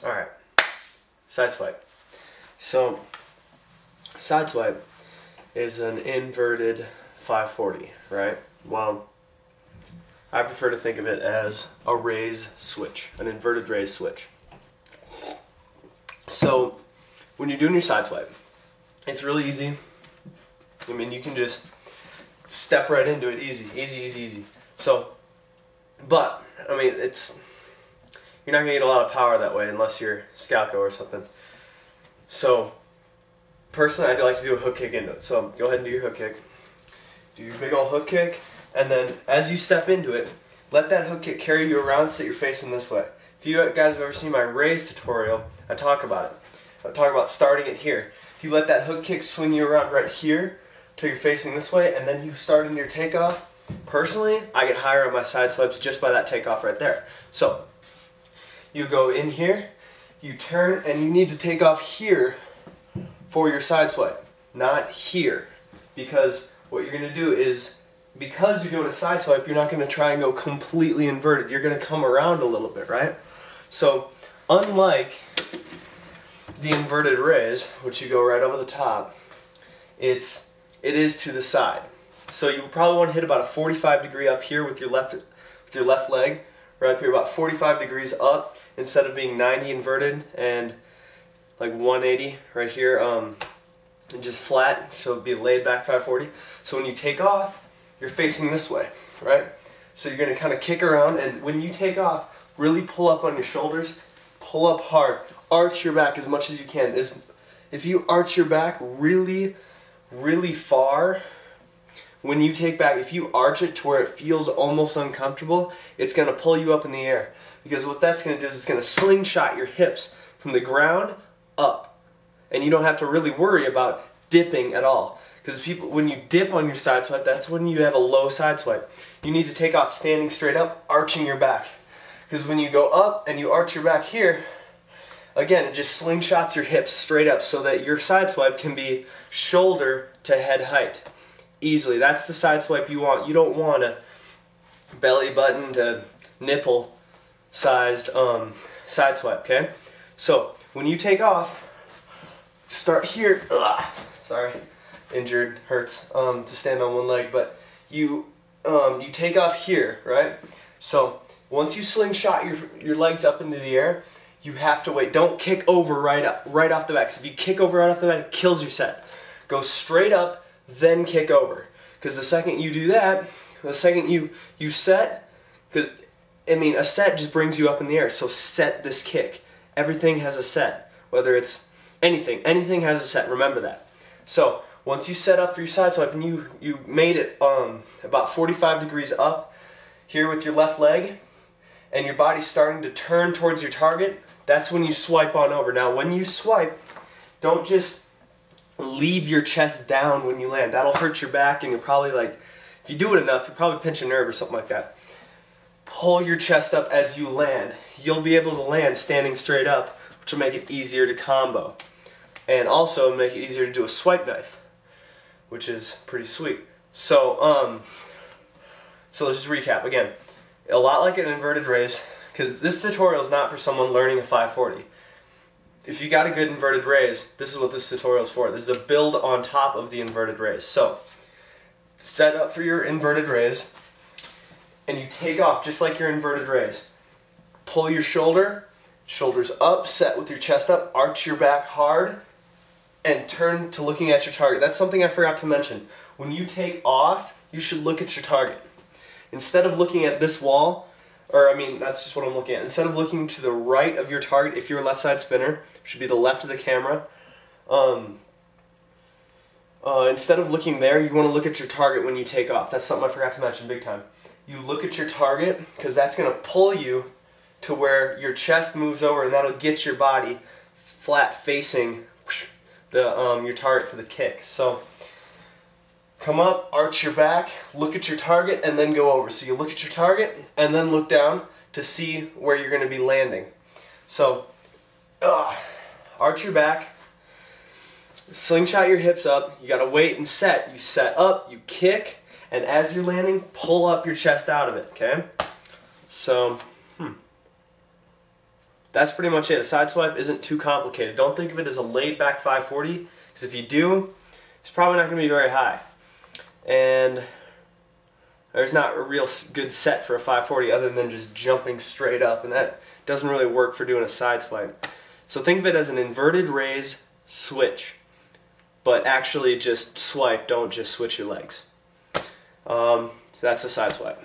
Alright, Sideswipe. So, Sideswipe is an inverted 540, right? Well, I prefer to think of it as a raise switch, an inverted raise switch. So, when you're doing your Sideswipe, it's really easy. I mean, you can just step right into it, easy. So, but, I mean, you're not going to get a lot of power that way unless you're Scalco or something. So, personally, I like to do a hook kick into it. So, go ahead and do your hook kick. Do your big old hook kick, and then as you step into it, let that hook kick carry you around so that you're facing this way. If you guys have ever seen my raise tutorial, I talk about it. I talk about starting it here. If you let that hook kick swing you around right here till you're facing this way, and then you start into your takeoff, personally, I get higher on my side swipes just by that takeoff right there. So, you go in here, you turn, and you need to take off here for your side swipe, not here. Because what you're going to do is, because you're doing a side swipe, you're not going to try and go completely inverted. You're going to come around a little bit, right? So, unlike the inverted raise, which you go right over the top, it is to the side. So you probably want to hit about a 45 degree up here with your left leg, right up here, about 45 degrees up instead of being 90 inverted and like 180 right here, and just flat, so it'd be laid back 540. So when you take off, you're facing this way, right? So you're going to kind of kick around, and when you take off, really pull up on your shoulders, pull up hard, arch your back as much as you can. If you arch your back really far, when you take back, if you arch it to where it feels almost uncomfortable, it's going to pull you up in the air. Because what that's going to do is it's going to slingshot your hips from the ground up. And you don't have to really worry about dipping at all. Because when you dip on your side swipe, that's when you have a low side swipe. You need to take off standing straight up, arching your back. Because when you go up and you arch your back here, again, it just slingshots your hips straight up so that your side swipe can be shoulder to head height. Easily. That's the side swipe you want. You don't want a belly button to nipple sized side swipe, okay? So, when you take off, start here. Ugh, sorry, injured, hurts to stand on one leg, but you take off here, right? So, once you slingshot your legs up into the air, you have to wait. Don't kick over right off the bat. Because if you kick over right off the bat, it kills your set. Go straight up, then kick over. Because the second you do that, the second you set, I mean, a set just brings you up in the air. So set this kick. Everything has a set. Whether it's anything has a set. Remember that. So once you set up for your side swipe and you made it about 45 degrees up here with your left leg, and your body's starting to turn towards your target, that's when you swipe on over. Now, when you swipe, don't just leave your chest down when you land. That'll hurt your back, and you'll probably, like, if you do it enough, you'll probably pinch a nerve or something like that. Pull your chest up as you land. You'll be able to land standing straight up, which will make it easier to combo. And also make it easier to do a swipe knife, which is pretty sweet. So let's just recap again. A lot like an inverted raise, because this tutorial is not for someone learning a 540. If you got a good inverted raise, this is what this tutorial is for. This is a build on top of the inverted raise. So, set up for your inverted raise, and you take off just like your inverted raise. Pull your shoulders up, set with your chest up, arch your back hard, and turn to looking at your target. That's something I forgot to mention. When you take off, you should look at your target. Instead of looking at this wall, or I mean, that's just what I'm looking at. Instead of looking to the right of your target, if you're a left side spinner, it should be the left of the camera. Instead of looking there, you want to look at your target when you take off. That's something I forgot to mention big time. You look at your target, because that's going to pull you to where your chest moves over, and that'll get your body flat facing your target for the kick. So, come up, arch your back, look at your target, and then go over. So you look at your target, and then look down to see where you're going to be landing. So, arch your back, slingshot your hips up, you got to wait and set. You set up, you kick, and as you're landing, pull up your chest out of it, okay? So, that's pretty much it. A side swipe isn't too complicated. Don't think of it as a laid back 540, because if you do, it's probably not going to be very high. And there's not a real good set for a 540 other than just jumping straight up, and that doesn't really work for doing a side swipe. So think of it as an inverted raise switch, but actually just swipe, don't just switch your legs. So that's the side swipe.